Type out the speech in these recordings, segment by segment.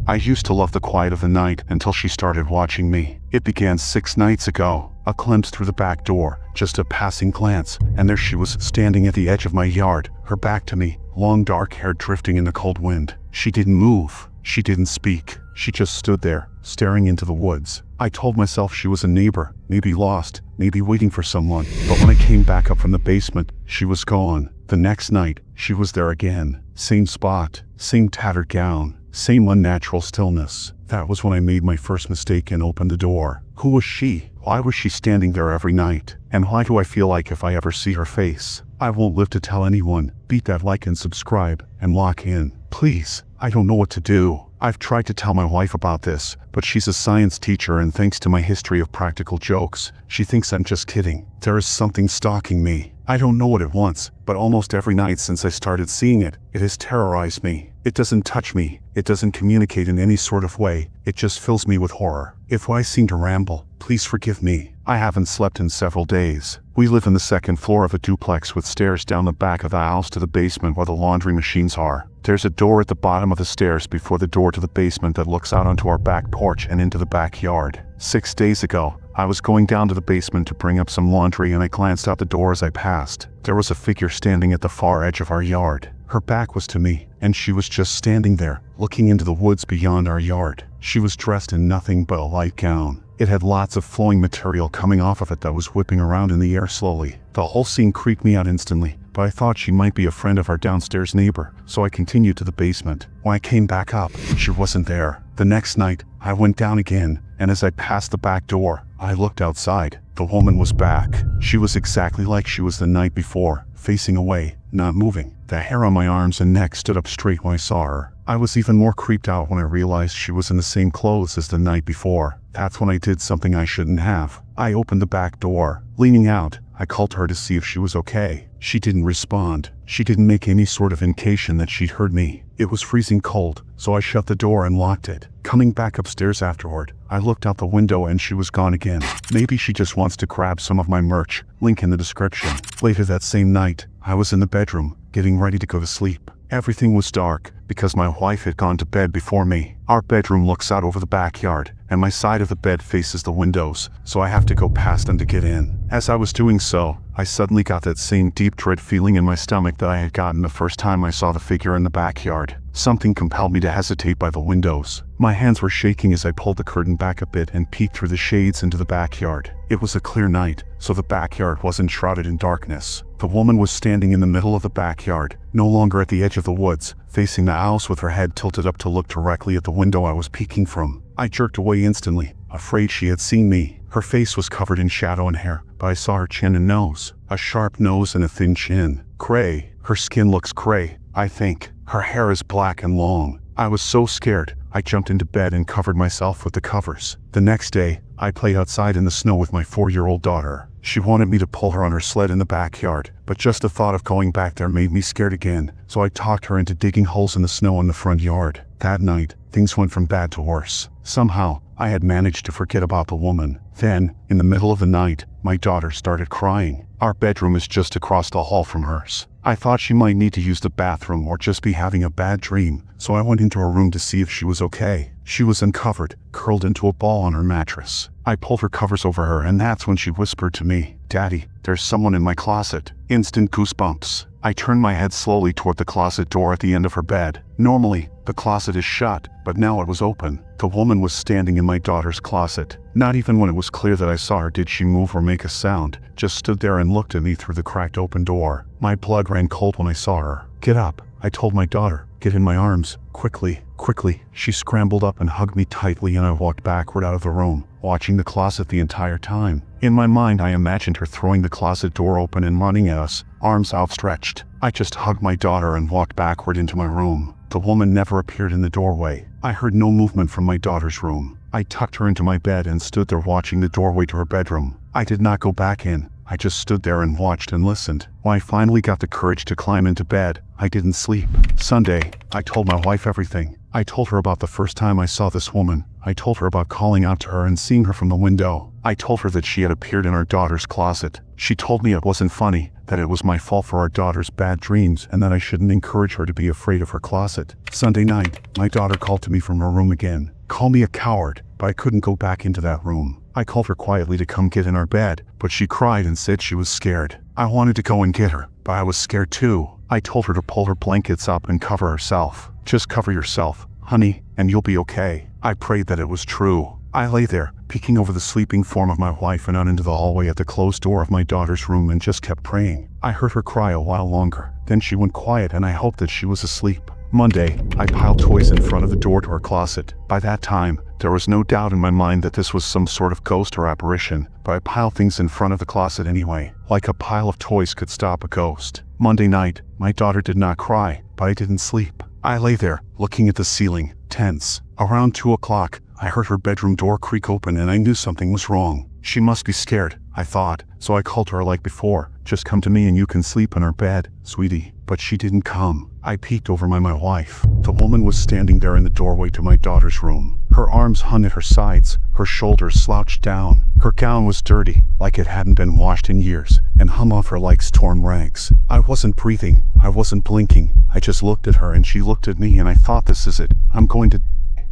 I used to love the quiet of the night until she started watching me. It began 6 nights ago. A glimpse through the back door, just a passing glance, and there she was standing at the edge of my yard, her back to me, long dark hair drifting in the cold wind. She didn't move. She didn't speak. She just stood there, staring into the woods. I told myself she was a neighbor, maybe lost, maybe waiting for someone. But when I came back up from the basement, she was gone. The next night, she was there again. Same spot, same tattered gown, same unnatural stillness. That was when I made my first mistake and opened the door. Who was she? Why was she standing there every night? And why do I feel like if I ever see her face, I won't live to tell anyone? Beat that like and subscribe, and lock in. Please, I don't know what to do. I've tried to tell my wife about this, but she's a science teacher, and thanks to my history of practical jokes, she thinks I'm just kidding. There is something stalking me. I don't know what it wants, but almost every night since I started seeing it, it has terrorized me. It doesn't touch me. It doesn't communicate in any sort of way. It just fills me with horror. If I seem to ramble, please forgive me. I haven't slept in several days. We live in the second floor of a duplex with stairs down the back of the house to the basement where the laundry machines are. There's a door at the bottom of the stairs before the door to the basement that looks out onto our back porch and into the backyard. 6 days ago, I was going down to the basement to bring up some laundry, and I glanced out the door as I passed. There was a figure standing at the far edge of our yard. Her back was to me, and she was just standing there, looking into the woods beyond our yard. She was dressed in nothing but a light gown. It had lots of flowing material coming off of it that was whipping around in the air slowly. The whole scene creeped me out instantly, but I thought she might be a friend of our downstairs neighbor, so I continued to the basement. When I came back up, she wasn't there. The next night, I went down again, and as I passed the back door, I looked outside. The woman was back. She was exactly like she was the night before, facing away, not moving. The hair on my arms and neck stood up straight when I saw her. I was even more creeped out when I realized she was in the same clothes as the night before. That's when I did something I shouldn't have. I opened the back door. Leaning out, I called her to see if she was okay. She didn't respond. She didn't make any sort of indication that she'd heard me. It was freezing cold, so I shut the door and locked it. Coming back upstairs afterward, I looked out the window and she was gone again. Maybe she just wants to grab some of my merch. Link in the description. Later that same night, I was in the bedroom, getting ready to go to sleep. Everything was dark, because my wife had gone to bed before me. Our bedroom looks out over the backyard, and my side of the bed faces the windows, so I have to go past them to get in. As I was doing so, I suddenly got that same deep dread feeling in my stomach that I had gotten the first time I saw the figure in the backyard. Something compelled me to hesitate by the windows. My hands were shaking as I pulled the curtain back a bit and peeked through the shades into the backyard. It was a clear night, so the backyard wasn't shrouded in darkness. The woman was standing in the middle of the backyard, no longer at the edge of the woods, facing the house with her head tilted up to look directly at the window I was peeking from. I jerked away instantly, afraid she had seen me. Her face was covered in shadow and hair, but I saw her chin and nose. A sharp nose and a thin chin. Gray. Her skin looks gray, I think. Her hair is black and long. I was so scared, I jumped into bed and covered myself with the covers. The next day, I played outside in the snow with my 4-year-old daughter. She wanted me to pull her on her sled in the backyard, but just the thought of going back there made me scared again, so I talked her into digging holes in the snow in the front yard. That night, things went from bad to worse. Somehow, I had managed to forget about the woman. Then, in the middle of the night, my daughter started crying. Our bedroom is just across the hall from hers. I thought she might need to use the bathroom or just be having a bad dream, so I went into her room to see if she was okay. She was uncovered, curled into a ball on her mattress. I pulled her covers over her, and that's when she whispered to me, "Daddy, there's someone in my closet." Instant goosebumps. I turned my head slowly toward the closet door at the end of her bed. Normally, the closet is shut, but now it was open. The woman was standing in my daughter's closet. Not even when it was clear that I saw her did she move or make a sound, just stood there and looked at me through the cracked open door. My blood ran cold when I saw her. "Get up," I told my daughter. "Get in my arms. Quickly, quickly." She scrambled up and hugged me tightly, and I walked backward out of the room, watching the closet the entire time. In my mind, I imagined her throwing the closet door open and running at us, arms outstretched. I just hugged my daughter and walked backward into my room. The woman never appeared in the doorway. I heard no movement from my daughter's room. I tucked her into my bed and stood there watching the doorway to her bedroom. I did not go back in. I just stood there and watched and listened. When I finally got the courage to climb into bed, I didn't sleep. Sunday, I told my wife everything. I told her about the first time I saw this woman. I told her about calling out to her and seeing her from the window. I told her that she had appeared in our daughter's closet. She told me it wasn't funny, that it was my fault for our daughter's bad dreams, and that I shouldn't encourage her to be afraid of her closet. Sunday night, my daughter called to me from her room again. Call me a coward, but I couldn't go back into that room. I called her quietly to come get in our bed, but she cried and said she was scared. I wanted to go and get her, but I was scared too. I told her to pull her blankets up and cover herself. Just cover yourself, honey, and you'll be okay. I prayed that it was true. I lay there, peeking over the sleeping form of my wife and out into the hallway at the closed door of my daughter's room, and just kept praying. I heard her cry a while longer. Then she went quiet and I hoped that she was asleep. Monday, I piled toys in front of the door to her closet. By that time, there was no doubt in my mind that this was some sort of ghost or apparition, but I piled things in front of the closet anyway, like a pile of toys could stop a ghost. Monday night, my daughter did not cry, but I didn't sleep. I lay there, looking at the ceiling, tense. Around 2 o'clock, I heard her bedroom door creak open and I knew something was wrong. She must be scared, I thought, so I called her like before. Just come to me and you can sleep in our bed, sweetie. But she didn't come. I peeked over my wife. The woman was standing there in the doorway to my daughter's room. Her arms hung at her sides, her shoulders slouched down. Her gown was dirty, like it hadn't been washed in years, and hung off her like torn rags. I wasn't breathing, I wasn't blinking. I just looked at her and she looked at me, and I thought, this is it. I'm going to...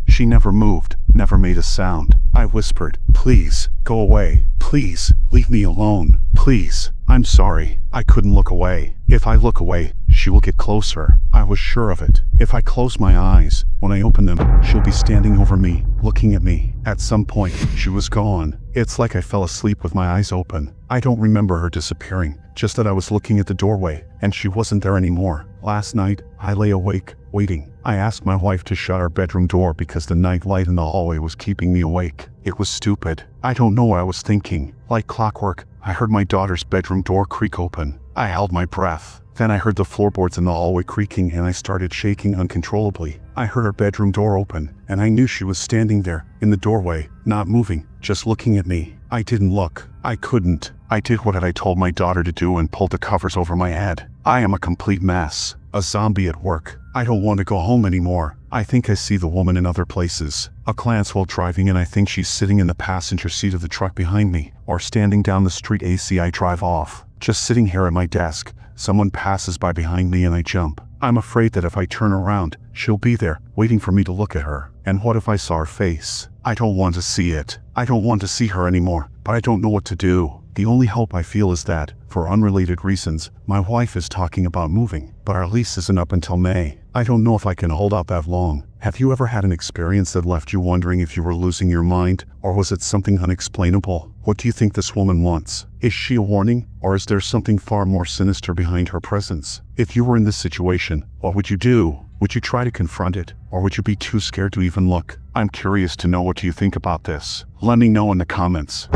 She never moved, never made a sound. I whispered, please, go away. Please, leave me alone. Please, I'm sorry. I couldn't look away. If I look away, she will get closer. I was sure of it. If I close my eyes, when I open them, she'll be standing over me, looking at me. At some point, she was gone. It's like I fell asleep with my eyes open. I don't remember her disappearing, just that I was looking at the doorway, and she wasn't there anymore. Last night, I lay awake, waiting. I asked my wife to shut our bedroom door because the night light in the hallway was keeping me awake. It was stupid. I don't know what I was thinking. Like clockwork, I heard my daughter's bedroom door creak open. I held my breath. Then I heard the floorboards in the hallway creaking and I started shaking uncontrollably. I heard her bedroom door open, and I knew she was standing there, in the doorway, not moving, just looking at me. I didn't look. I couldn't. I did what I told my daughter to do and pulled the covers over my head. I am a complete mess. A zombie at work. I don't want to go home anymore. I think I see the woman in other places. A glance while driving and I think she's sitting in the passenger seat of the truck behind me, or standing down the street as I drive off. Just sitting here at my desk. Someone passes by behind me and I jump. I'm afraid that if I turn around, she'll be there, waiting for me to look at her. And what if I saw her face? I don't want to see it. I don't want to see her anymore, but I don't know what to do. The only hope I feel is that, for unrelated reasons, my wife is talking about moving, but our lease isn't up until May. I don't know if I can hold out that long. Have you ever had an experience that left you wondering if you were losing your mind, or was it something unexplainable? What do you think this woman wants? Is she a warning, or is there something far more sinister behind her presence? If you were in this situation, what would you do? Would you try to confront it, or would you be too scared to even look? I'm curious to know what you think about this. Let me know in the comments.